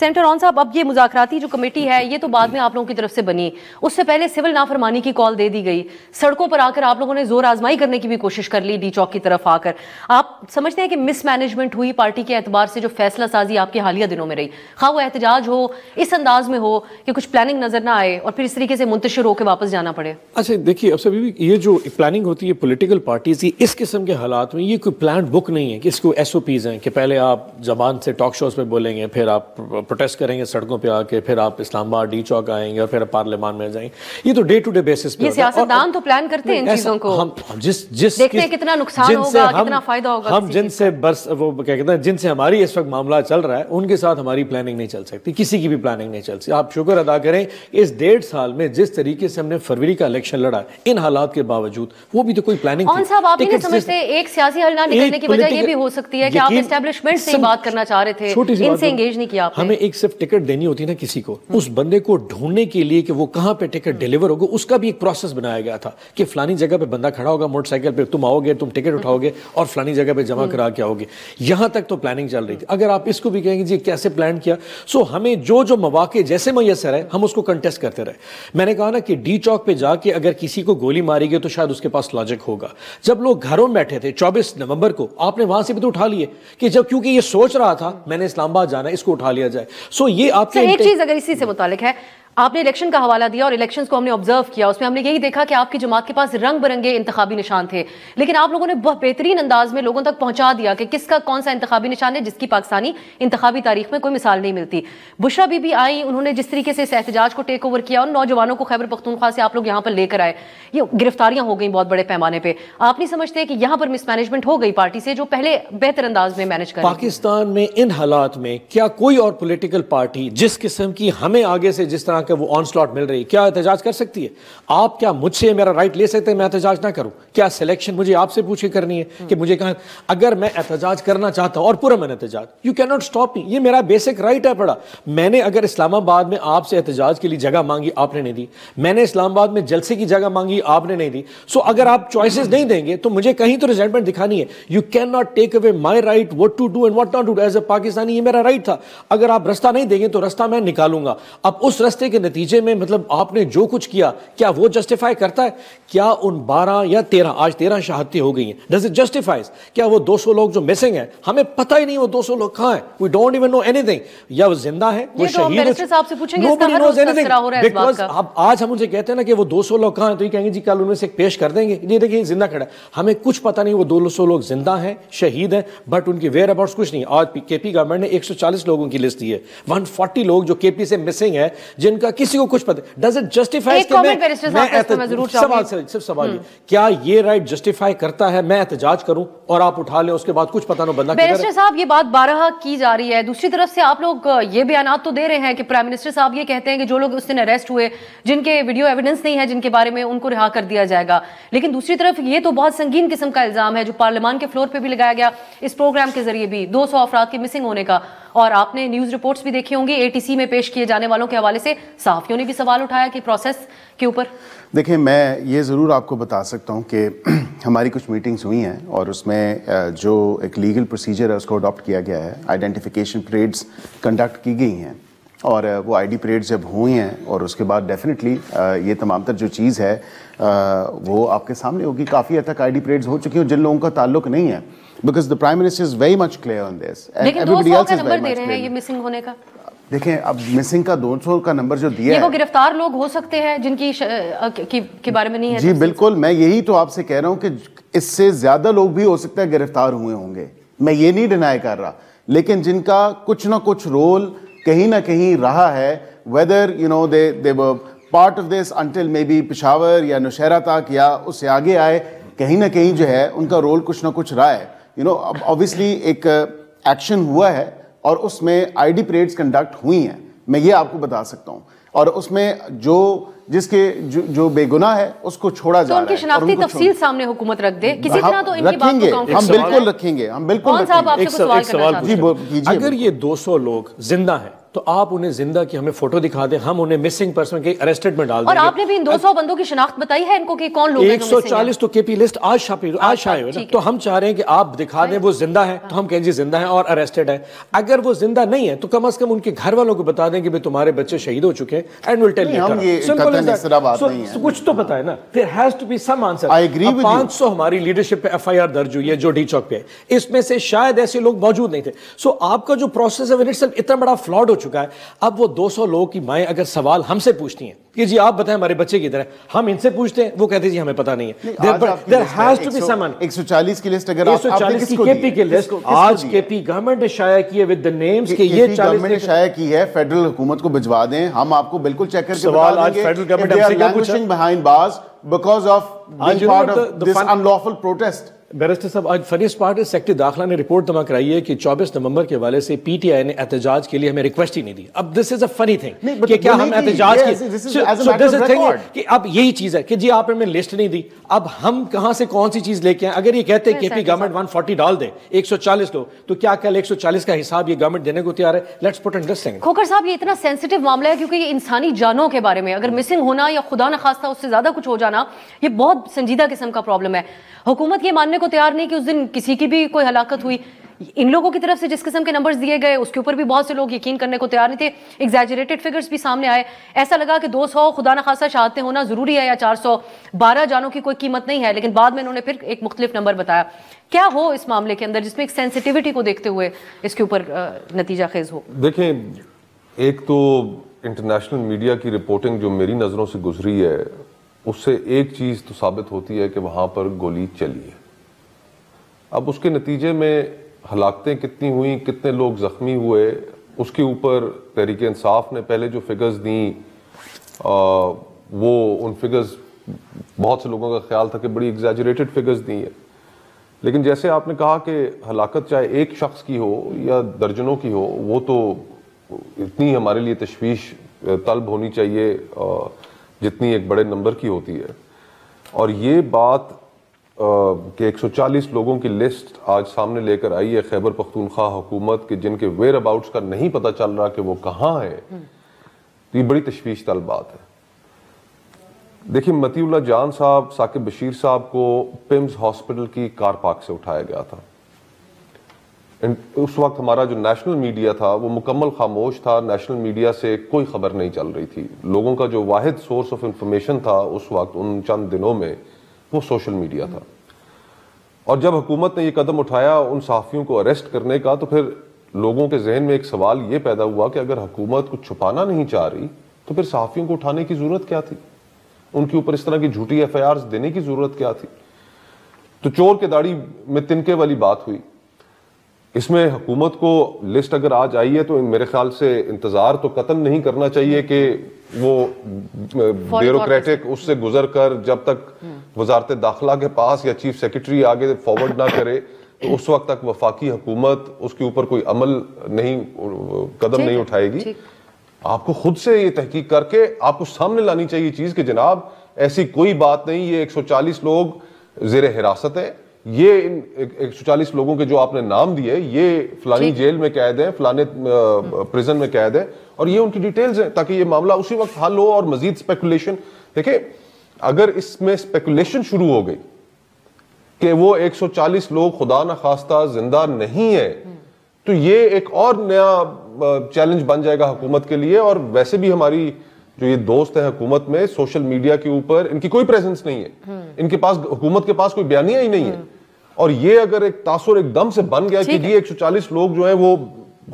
Senator رون صاحب، اب یہ مذاکراتی جو کمیٹی ہے یہ تو بعد میں آپ لوگوں کی طرف سے بنی، اس سے پہلے سول نافرمانی کی کال دے دی گئی، سڑکوں پر آ کر آپ لوگوں نے زور آزمائی کرنے کی بھی کوشش کر لی ڈی چوک کی طرف آ کر. آپ سمجھتے ہیں کہ مس مینجمنٹ ہوئی پارٹی کے اعتبار سے جو فیصلہ سازی آپ کے حالیہ دنوں میں رہی، خواہ وہ احتجاج ہو اس انداز میں ہو کہ کچھ پلاننگ نظر نہ آئے اور پھر اس طریقے سے منتشر ہو کے واپس جانا پڑے؟ اچھا دیکھیے، اب سبھی یہ جو پلاننگ ہوتی ہے پولیٹیکل پارٹیز کی، اس قسم کے حالات میں یہ کوئی پلانڈ بک نہیں ہے کہ اس کو ایس او پیز ہیں کہ پہلے آپ زبان سے ٹاک شوز پہ بولیں گے، پھر آپ پروٹیسٹ کریں گے سڑکوں پہ آ کے، پھر آپ اسلام آباد ڈی چوک آئیں گے اور پھر پارلیمان میں جائیں گے. یہ تو ڈے ٹو ڈے بیسس پہ یہ سیاستدان تو پلان کرتے ہیں ان چیزوں کو، دیکھتے ہیں کتنا نقصان ہوگا، کتنا فائدہ ہوگا. ہم جن سے وہ کیا کہتے ہیں جن سے ہماری اس وقت معاملہ چل رہا ہے ان کے ساتھ ہماری پلاننگ نہیں چل سکتی، کسی کی بھی پلاننگ نہیں چل سکتی. آپ شکر ادا کریں اس 1.5 سال میں جس طریقے سے ہم نے فروری کا الیکشن لڑا ان حالات کے باوجود، وہ بھی تو کوئی پلاننگ تھی. صاحب آپ نہیں سمجھتے ایک سیاسی حل نہ نکلنے کی وجہ یہ بھی ہو سکتی ہے کہ آپ اسٹیبلشمنٹ سے بات کرنا چاہ رہے تھے، ان سے انگیج نہیں کیا آپ نے؟ ہمیں ایک صرف ٹکٹ دینی ہوتی نا کسی کو، اس بندے کو ڈھونڈنے کے لیے کہ وہ کہاں پہ ٹکٹ ڈیلیور ہوگا، اس کا بھی ایک پروسیس بنایا گیا تھا کہ فلانی جگہ پہ بندہ کھڑا ہوگا موٹر سائیکل پہ، تم آؤ گے، تم ٹکٹ اٹھاؤ گے اور فلانی جگہ پہ جمع کرا کے آؤ گے. یہاں تک تو پلاننگ چل رہی تھی. اگر آپ اس کو بھی کہیں گے جی کیسے پلان کیا، سو ہمیں جو مواقع جیسے میسر ہے ہم اس کو کنٹیسٹ کرتے رہے. میں نے کہا نا کہ ڈی چوک پہ جا کے اگر کسی کو گولی ماری گئی تو شاید اس کے پاس لاجک ہوگا. جب لوگ گھروں میں بیٹھے تھے 24 نومبر کو، آپ نے وہاں سے بھی تو اٹھا لیے کہ جب کیونکہ یہ سوچ رہا تھا میں نے اسلام آباد جانا ہے، اس کو اٹھا لیا جائے. سو یہ آپ کے ایک چیز اگر اسی سے متعلق ہے، آپ نے الیکشن کا حوالہ دیا اور الیکشنز کو ہم نے آبزرو کیا، اس میں ہم نے یہی دیکھا کہ آپ کی جماعت کے پاس رنگ برنگے انتخابی نشان تھے، لیکن آپ لوگوں نے بہت بہترین انداز میں لوگوں تک پہنچا دیا کہ کس کا کون سا انتخابی نشان ہے جس کی پاکستانی انتخابی تاریخ میں کوئی مثال نہیں ملتی. بشرا بی بی آئی، انہوں نے جس طریقے سے اس احتجاج کو ٹیک اوور کیا، ان نوجوانوں کو خیبر پختونخوا سے آپ لوگ یہاں پر لے کر آئے، یہ گرفتاریاں ہو گئیں بہت بڑے پیمانے پہ. آپ نہیں سمجھتے کہ یہاں پر مس مینجمنٹ ہو گئی پارٹی سے جو پہلے بہتر انداز میں مینج کر پاکستان میں ان حالات میں کیا کوئی اور پولیٹیکل پارٹی جس قسم کی ہمیں آگے سے جس طرح کا وہ آن سلاٹ مل رہی کیا احتجاج کر سکتی ہے؟ آپ کیا مجھ سے میرا رائٹ لے سکتے ہیں میں احتجاج نہ کروں؟ کیا سلیکشن مجھے آپ سے پوچھ کے کرنی ہے کہ مجھے کہاں اگر میں احتجاج کرنا چاہتا ہوں اور پورا من احتجاج، you can not stop me, یہ میرا بیسک رائٹ ہے پڑا. میں نے اگر اسلام آباد میں آپ سے احتجاج کے لیے جگہ مانگی، آپ نے نہیں دی. میں نے اسلام آباد میں جلسے کی جگہ مانگی، آپ نے نہیں دی. سو اگر آپ چوائسز نہیں دیں گے تو مجھے کہیں تو ریزنٹمنٹ دکھانی ہے. You can not take away my right what to do and what not to do. As a Pakistani یہ میرا رائٹ تھا. اگر آپ رستہ نہیں دیں گے تو رستہ میں نکالوں گا. اب اس رستے کے نتیجے میں مطلب آپ نے جو کچھ کیا کیا وہ جسٹیفائی کرتا ہے؟ کیا ان 12 یا 13 آج 13 شہادتیں ہو گئی ہیں، ڈز اٹ جسٹیفائز؟ کیا وہ 200 لوگ جو مسنگ ہیں ہمیں پتہ ہی نہیں وہ 200 لوگ کہاں ہیں، we don't even know anything, یا وہ زندہ ہیں، وہ شہید ہیں؟ صاحب سے پوچھیں گے اس کا ہر روز تذکرہ ہو رہا ہے اس بات کا. اب آج ہم ان سے کہتے ہیں نا کہ وہ 200 لوگ کہاں ہیں تو یہ کہیں گے جی کل ان میں سے ایک پیش کر دیں گے، یہ دیکھیں زندہ کھڑا ہے. ہمیں کچھ پتہ نہیں وہ 200 لوگ زندہ ہیں، شہید ہیں، بٹ ان کی ویئر اباؤٹس کچھ نہیں. آج کے پی گورنمنٹ نے 140 لوگوں کی لسٹ دی ہے، 140 لوگ جو کے پی سے مسنگ ہے جن کا کسی کو کچھ پتہ. ڈز اٹ جسٹیفائی کہ سوال کیا یہ رائٹ جسٹیفائی کرتا ہے میں احتجاج کروں اور آپ اٹھا لیں اس کے بعد کچھ پتہ نہ بندہ. بیرسٹر صاحب یہ بات بارہا کی جا رہی ہے، دوسری طرف سے آپ لوگ یہ بیانات تو دے رہے ہیں کہ پرائم منسٹر صاحب یہ کہتے ہیں کہ جو لوگ اس دن اریسٹ ہوئے جن کے ویڈیو ایویڈنس نہیں ہے جن کے بارے میں ان کو رہا کر دیا جائے گا، لیکن دوسری طرف یہ تو بہت سنگین قسم کا الزام ہے جو پارلیمان کے فلور پہ بھی لگایا گیا اس پروگرام کے ذریعے بھی 200 افراد کے مسنگ ہونے کا. اور آپ نے نیوز رپورٹس بھی دیکھی ہوں گی، اے ٹی سی میں پیش کیے جانے والوں کے حوالے سے صحافیوں نے بھی سوال اٹھایا کہ پروسیس کے اوپر. دیکھیں میں یہ ضرور آپ کو بتا سکتا ہوں کہ ہماری کچھ میٹنگز ہوئی ہیں اور اس میں جو ایک لیگل پروسیجر ہے اس کو اڈاپٹ کیا گیا ہے. آئیڈینٹیفیکیشن پریڈز کنڈکٹ کی گئی ہیں اور وہ آئی ڈی پریڈ جب ہوئی ہیں اور اس کے بعد ڈیفینیٹلی یہ تمام تر جو چیز ہے وہ آپ کے سامنے ہوگی. کافی حد تک آئی ڈی پریڈز ہو چکی ہیں جن لوگوں کا تعلق نہیں ہے because the Prime Minister is very much clear on this. لیکن 200 کا نمبر دے رہے ہیں یہ مسنگ ہونے کا. دیکھیں اب مسنگ کا 200 کا نمبر جو دیا ہے یہ وہ گرفتار لوگ ہو سکتے ہیں جن کی بارے میں نہیں ہے. جی بالکل، میں یہی تو آپ سے کہہ رہا ہوں کہ اس سے زیادہ لوگ بھی ہو سکتا ہے گرفتار ہوئے ہوں گے، میں یہ نہیں ڈینائی کر رہا، لیکن جن کا کچھ نہ کچھ رول کہیں نہ کہیں رہا ہے whether you know they were part of this until maybe Peshawar یا نوشہرہ تک یا اس سے آگے آئے، کہیں نہ کہیں جو ہے ان کا رول کچھ نہ کچھ رہا ہے. اب obviously ایک ایکشن ہوا ہے اور اس میں آئی ڈی پریڈز کنڈکٹ ہوئی ہیں، میں یہ آپ کو بتا سکتا ہوں. اور اس میں جو جس کے جو بے گناہ ہے اس کو چھوڑا جا رہا ہے. تو ان کی شناختی تفصیل سامنے حکومت رکھ دے, کسی طرح تو ان کی بات کو کاؤنٹ. ہم بالکل رکھیں گے, ہم بالکل رکھیں گے. اگر یہ 200 لوگ زندہ ہیں تو آپ انہیں زندہ کی ہمیں فوٹو دکھا دیں, ہم انہیں مسنگ پرسن کے اریسٹڈ میں ڈال دیں. اور آپ نے بھی ان 200 بندوں کی شناخت بتائی ہے ان کو کہ کون لوگ ہیں؟ 140 تو کے پی لسٹ آج شائع ہوئی, تو ہم چاہ رہے ہیں کہ آپ دکھا دیں وہ زندہ ہیں تو ہم کہیں جی زندہ ہیں اور اریسٹڈ ہیں. اگر وہ زندہ نہیں ہے تو کم از کم ان کے گھر والوں کو بتا دیں کہ تمہارے بچے شہید ہو چکے ہیں, اینڈ ول ٹیل یو. کچھ تو پتا ہے نا, there has to be some answer. 500 ہماری لیڈرشپ پہ ایف آئی آر درج ہوئی ہے جو ڈی چوک پہ, اس میں سے شاید ایسے لوگ موجود نہیں تھے. سو آپ کا جو پروسیس ہے اتنا بڑا فلاڈ ہو چکا ہے. اب وہ 200 لوگوں کی مائیں اگر سوال ہم سے پوچھتی ہیں کہ جی آپ بتائیں ہمارے بچے کی طرح, ہم ان سے پوچھتے ہیں, وہ کہتے ہیں جی ہمیں پتہ نہیں ہے. There has to be someone. 140 کی لسٹ اگر 140 کی کے پی کی لسٹ آج کے پی گورنمنٹ نے شائع کی ہے with the names کہ یہ 40 گورنمنٹ نے شائع کی ہے, فیڈرل حکومت کو بھجوا دیں, ہم آپ کو بالکل چیک کر کے بتا دیں گے. They are languishing behind bars because of being part of this unlawful protest. Barrister صاحب آج فنیسٹ پارٹ ہے, سیکرٹری داخلہ نے رپورٹ جمع کرائی ہے کہ 24 نومبر کے حوالے سے پی ٹی آئی نے احتجاج کے لیے ہمیں ریکویسٹ ہی نہیں دی. اب دس از اے فنی تھنگ کہ کیا ہم احتجاج کی, اب یہی چیز ہے کہ جی آپ نے لسٹ نہیں دی, اب ہم کہاں سے کون سی چیز لے کے آئیں. اگر یہ کہتے ہیں کہ پی گورنمنٹ 140 ڈال دے 140 لو, تو کیا کل 140 کا حساب یہ گورنمنٹ دینے کو تیار ہے؟ Let's put understand. کھوکھر صاحب یہ اتنا سینسٹیو معاملہ ہے کیونکہ یہ انسانی جانوں کے بارے میں, اگر مسنگ ہونا یا خدا نخواستہ اس سے زیادہ کچھ ہو جانا یہ بہت سنجیدہ قسم کا پرابلم ہے. حکومت یہ ماننے کو تیار نہیں کہ اس دن کسی کی بھی کوئی ہلاکت ہوئی. ان لوگوں کی طرف سے جس قسم کے نمبرز دیے گئے اس کے اوپر بھی بہت سے لوگ یقین کرنے کو تیار نہیں تھے. ایگزیجریٹڈ فگرز بھی سامنے آئے, ایسا لگا کہ 200 خدا نخواستہ شہادتیں ہونا ضروری ہے یا 412 جانوں کی کوئی قیمت نہیں ہے, لیکن بعد میں انہوں نے پھر ایک مختلف نمبر بتایا. کیا ہو اس معاملے کے اندر جس میں ایک سینسٹیوٹی کو دیکھتے ہوئے اس کے اوپر نتیجہ خیز ہو؟ دیکھیں, ایک تو انٹرنیشنل میڈیا کی رپورٹنگ جو میری نظروں سے گزری ہے اس سے ایک چیز تو ثابت ہوتی ہے کہ وہاں پر گولی چلی ہے. اب اس کے نتیجے میں ہلاکتیں کتنی ہوئیں, کتنے لوگ زخمی ہوئے, اس کے اوپر تحریک انصاف نے پہلے جو فگرز دیں وہ ان فگرز بہت سے لوگوں کا خیال تھا کہ بڑی ایگزیجریٹڈ فگرز دی ہیں. لیکن جیسے آپ نے کہا کہ ہلاکت چاہے ایک شخص کی ہو یا درجنوں کی ہو, وہ تو اتنی ہمارے لیے تشویش طلب ہونی چاہیے جتنی ایک بڑے نمبر کی ہوتی ہے. اور یہ بات کہ 140 لوگوں کی لسٹ آج سامنے لے کر آئی ہے خیبر پختونخوا حکومت کے جن کے ویئر اباؤٹس کا نہیں پتہ چل رہا کہ وہ کہاں ہے, تو یہ بڑی تشویش طلب بات ہے. دیکھیں, مطیع اللہ جان صاحب, ثاقب بشیر صاحب کو پمز ہاسپٹل کی کار پارک سے اٹھایا گیا تھا. اس وقت ہمارا جو نیشنل میڈیا تھا وہ مکمل خاموش تھا, نیشنل میڈیا سے کوئی خبر نہیں چل رہی تھی. لوگوں کا جو واحد سورس آف انفارمیشن تھا اس وقت ان چند دنوں میں وہ سوشل میڈیا تھا. اور جب حکومت نے یہ قدم اٹھایا ان صحافیوں کو اریسٹ کرنے کا, تو پھر لوگوں کے ذہن میں ایک سوال یہ پیدا ہوا کہ اگر حکومت کچھ چھپانا نہیں چاہ رہی تو پھر صحافیوں کو اٹھانے کی ضرورت کیا تھی, ان کے اوپر اس طرح کی جھوٹی ایف آئی آرز دینے کی ضرورت کیا تھی. تو چور کے داڑھی میں تنکے والی بات ہوئی. اس میں حکومت کو لسٹ اگر آج آئی ہے تو میرے خیال سے انتظار تو قطعاً نہیں کرنا چاہیے کہ وہ بیوروکریٹک اس سے گزر کر جب تک وزارت داخلہ کے پاس یا چیف سیکرٹری آگے فارورڈ نہ کرے تو اس وقت تک وفاقی حکومت اس کے اوپر کوئی عمل نہیں, قدم نہیں اٹھائے گی. آپ کو خود سے یہ تحقیق کر کے آپ کو سامنے لانی چاہیے چیز کہ جناب ایسی کوئی بات نہیں, یہ 140 لوگ زیر حراست ہے, یہ 140 لوگوں کے جو آپ نے نام دیے یہ فلانی جیل میں قید ہیں, فلانے پریزن میں قید ہیں, اور یہ ان کی ڈیٹیلز ہیں تاکہ یہ معاملہ اسی وقت حل ہو. اور مزید سپیکولیشن, دیکھیں اگر اس میں سپیکولیشن شروع ہو گئی کہ وہ 140 لوگ خدا نخواستہ زندہ نہیں ہیں تو یہ ایک اور نیا چیلنج بن جائے گا حکومت کے لیے. اور ویسے بھی ہماری جو یہ دوست ہیں حکومت میں, سوشل میڈیا کے اوپر ان کی کوئی پریزنس نہیں ہے, ان کے پاس حکومت کے پاس کوئی بیانیہ ہی نہیں ہے. اور یہ اگر ایک تاثر ایک دم سے بن گیا کہ یہ 140 لوگ جو ہیں وہ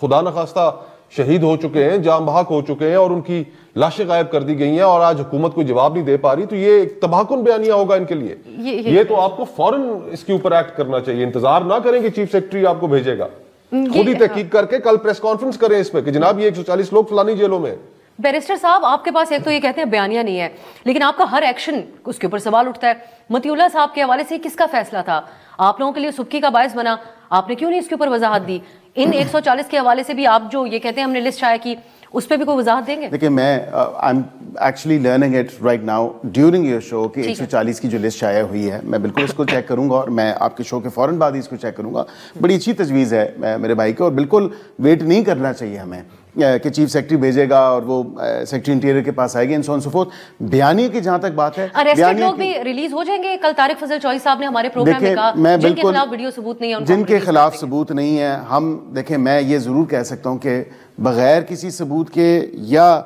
خدا نخواستہ شہید ہو چکے ہیں, جاں بحق ہو چکے ہیں اور ان کی لاشیں غائب کر دی گئی ہیں اور آج حکومت کوئی جواب نہیں دے پا رہی, تو یہ ایک تباہ کن بیانیہ ہوگا ان کے لیے. یہ تو آپ کو فوراً اس کے اوپر ایکٹ کرنا چاہیے, انتظار نہ کریں کہ چیف سیکرٹری آپ کو بھیجے گا, خود ہی تحقیق کر کے کل پریس کانفرنس کریں اس پہ کہ جناب یہ 140 لوگ فلانی جیلوں میں. بیرسٹر صاحب آپ کے پاس ایک تو یہ کہتے ہیں بیانیہ نہیں ہے, لیکن آپ کا ہر ایکشن اس کے اوپر سوال اٹھتا ہے. مطیع اللہ صاحب کے حوالے سے کس کا فیصلہ تھا, آپ لوگوں کے لیے سبکی کا باعث بنا, آپ نے کیوں نہیں اس کے اوپر وضاحت دی؟ ان 140 کے حوالے سے بھی آپ جو یہ کہتے ہیں ہم نے لسٹ شائع کی, اس پہ بھی کوئی وضاحت دیں گے؟ دیکھیں میں I am actually learning it right now during your show کہ 140 کی جو لسٹ شائع ہوئی ہے، میں بالکل اس کو چیک کروں گا اور میں آپ کے شو کے فوراً بعد ہی اس کو چیک کروں گا. بڑی اچھی تجویز ہے میرے بھائی کو، اور بالکل ویٹ نہیں کرنا چاہیے ہمیں کہ چیف سیکرٹری بھیجے گا اور وہ سیکرٹری انٹیریئر کے پاس آئے گی، سو فورتھ. بیانیے کی جہاں تک بات ہے، ارسٹڈ لوگ بھی ریلیز ہو جائیں گے. کل طارق فضل چوہی صاحب نے ہمارے پروگرام میں کہا جن کے خلاف ویڈیو ثبوت نہیں ہے، جن کے خلاف ثبوت نہیں ہے، ہم دیکھیں میں یہ ضرور کہہ سکتا ہوں کہ بغیر کسی ثبوت کے یا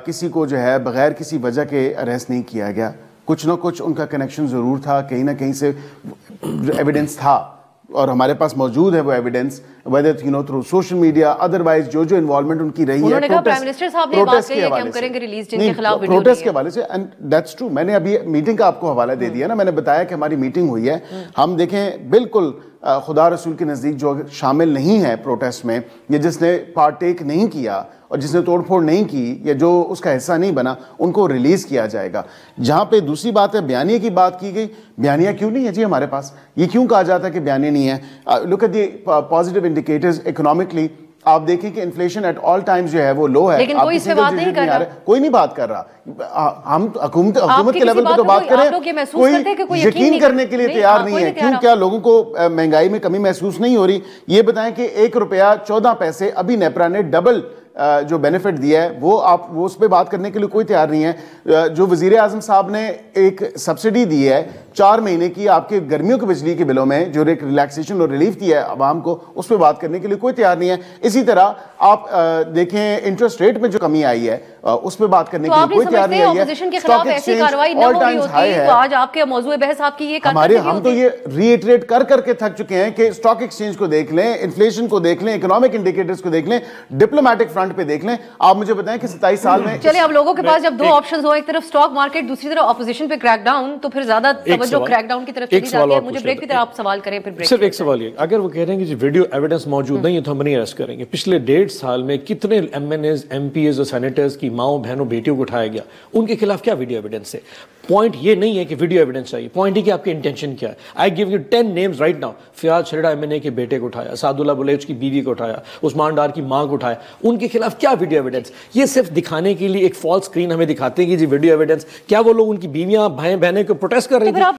کسی کو جو ہے بغیر کسی وجہ کے اریسٹ نہیں کیا گیا. کچھ نہ کچھ ان کا کنیکشن ضرور تھا، کہیں نہ کہیں سے ایویڈنس تھا اور ہمارے پاس موجود ہے وہ evidence, whether you know through social media otherwise جو انوالومنٹ ان کی رہی ہے. انہوں نے کہا پرائم منسٹر صاحب نے بات کہی ہے کہ ہم کریں گے ریلیز جن کے خلاف ویڈیو پروٹیسٹ کے حوالے سے، and that's true. میں نے ابھی میٹنگ کا آپ کو حوالہ دے دیا نا، میں نے بتایا کہ ہماری میٹنگ ہوئی ہے. ہم دیکھیں بالکل خدا رسول کے نزدیک جو شامل نہیں ہے پروٹیسٹ میں یا جس نے پارٹیک نہیں کیا اور جس نے توڑ پھوڑ نہیں کی یا جو اس کا حصہ نہیں بنا، ان کو ریلیز کیا جائے گا. جہاں پہ دوسری بات ہے بیانیے کی بات کی گئی، بیانیہ کیوں نہیں ہے جی ہمارے پاس؟ یہ کیوں کہا جاتا ہے کہ بیانیہ نہیں ہے؟ Look at the positive indicators economically. آپ دیکھیں کہ انفلیشن ایٹ آل ٹائمز جو ہے وہ لو ہے، لیکن کوئی اس پہ بات نہیں کر رہا. کوئی نہیں بات کر رہا. ہم حکومت کے لیول پہ تو بات کریں، کوئی یقین کرنے کے لیے تیار نہیں ہے. کیوں؟ کیا لوگوں کو مہنگائی میں کمی محسوس نہیں ہو رہی؟ یہ بتائیں کہ 1 روپیہ 14 پیسے ابھی نیپرا نے ڈبل جو بینیفٹ دیا ہے وہ اس پہ بات کرنے کے لیے کوئی تیار نہیں ہے. جو وزیر اعظم صاحب نے ایک سبسڈی دی ہے 4 مہینے کی آپ کے گرمیوں کے بجلی کے بلوں میں، جو ایک ریلیکسیشن اور ریلیف دیا ہے عوام کو، اس پہ بات کرنے کے لیے کوئی تیار نہیں ہے. اسی طرح آپ دیکھیں انٹرسٹ ریٹ میں جو کمی آئی ہے اس پہ بات کرنے کے لیے کوئی تیار نہیں ہے. اپوزیشن کے خلاف ایسی کارروائی نہ ہو رہی ہوتی تو آج آپ کے موضوع بحث آپ کی یہ ہمارے، ہم تو یہ ری ایٹریٹ کر کے تھک چکے ہیں کہ اسٹاک ایکسچینج کو دیکھ لیں، انفلیشن کو دیکھ لیں، اکنامک انڈیکیٹرز کو دیکھ لیں، ڈپلومیٹک فرنٹ پہ دیکھ لیں. آپ مجھے بتائیں کہ 27 سال میں چلے اب لوگوں کے پاس جب 2 آپشنز ہو، ایک طرف اسٹاک مارکیٹ، دوسری طرف اپوزیشن پہ کریک ڈاؤن، تو پھر زیادہ توجہ کریک ڈاؤن کی طرف چلی جاتی ہے. مجھے بریک کی طرف آپ سوال کریں، پھر بریک. صرف ایک سوال یہ، اگر وہ کہہ رہے ہیں کہ ویڈیو ایویڈنس موجود نہیں ہے تو ہم نہیں اریسٹ کریں گے. پچھلے 1.5 سال میں کتنے MNAs MPs اور سینیٹرز کی ماؤں بہنوں بیٹیوں کو اٹھایا گیا، ان کے خلاف کیا ویڈیو ایویڈنس ہے؟ پوائنٹ یہ نہیں ہے کہ ویڈیو ایویڈنس چاہیے، پوائنٹ ہے کہ آپ کی انٹینشن کیا ہے. I gave you 10 names right now. Fayaz چھڑا MNA کے بیٹے کو اٹھایا، سعد اللہ بلوچ کی بیوی کو اٹھایا، عثمان ڈار کی ماں کو اٹھایا. ان کے خلاف کیا ویڈیو ایویڈنس؟ یہ صرف دکھانے کے لیے ایک فالس اسکرین ہمیں دکھاتے ہیں کہ جی ویڈیو ایویڈنس. کیا وہ لوگ ان کی بیویاں بہنیں کو پروٹیسٹ کر رہی تھیں؟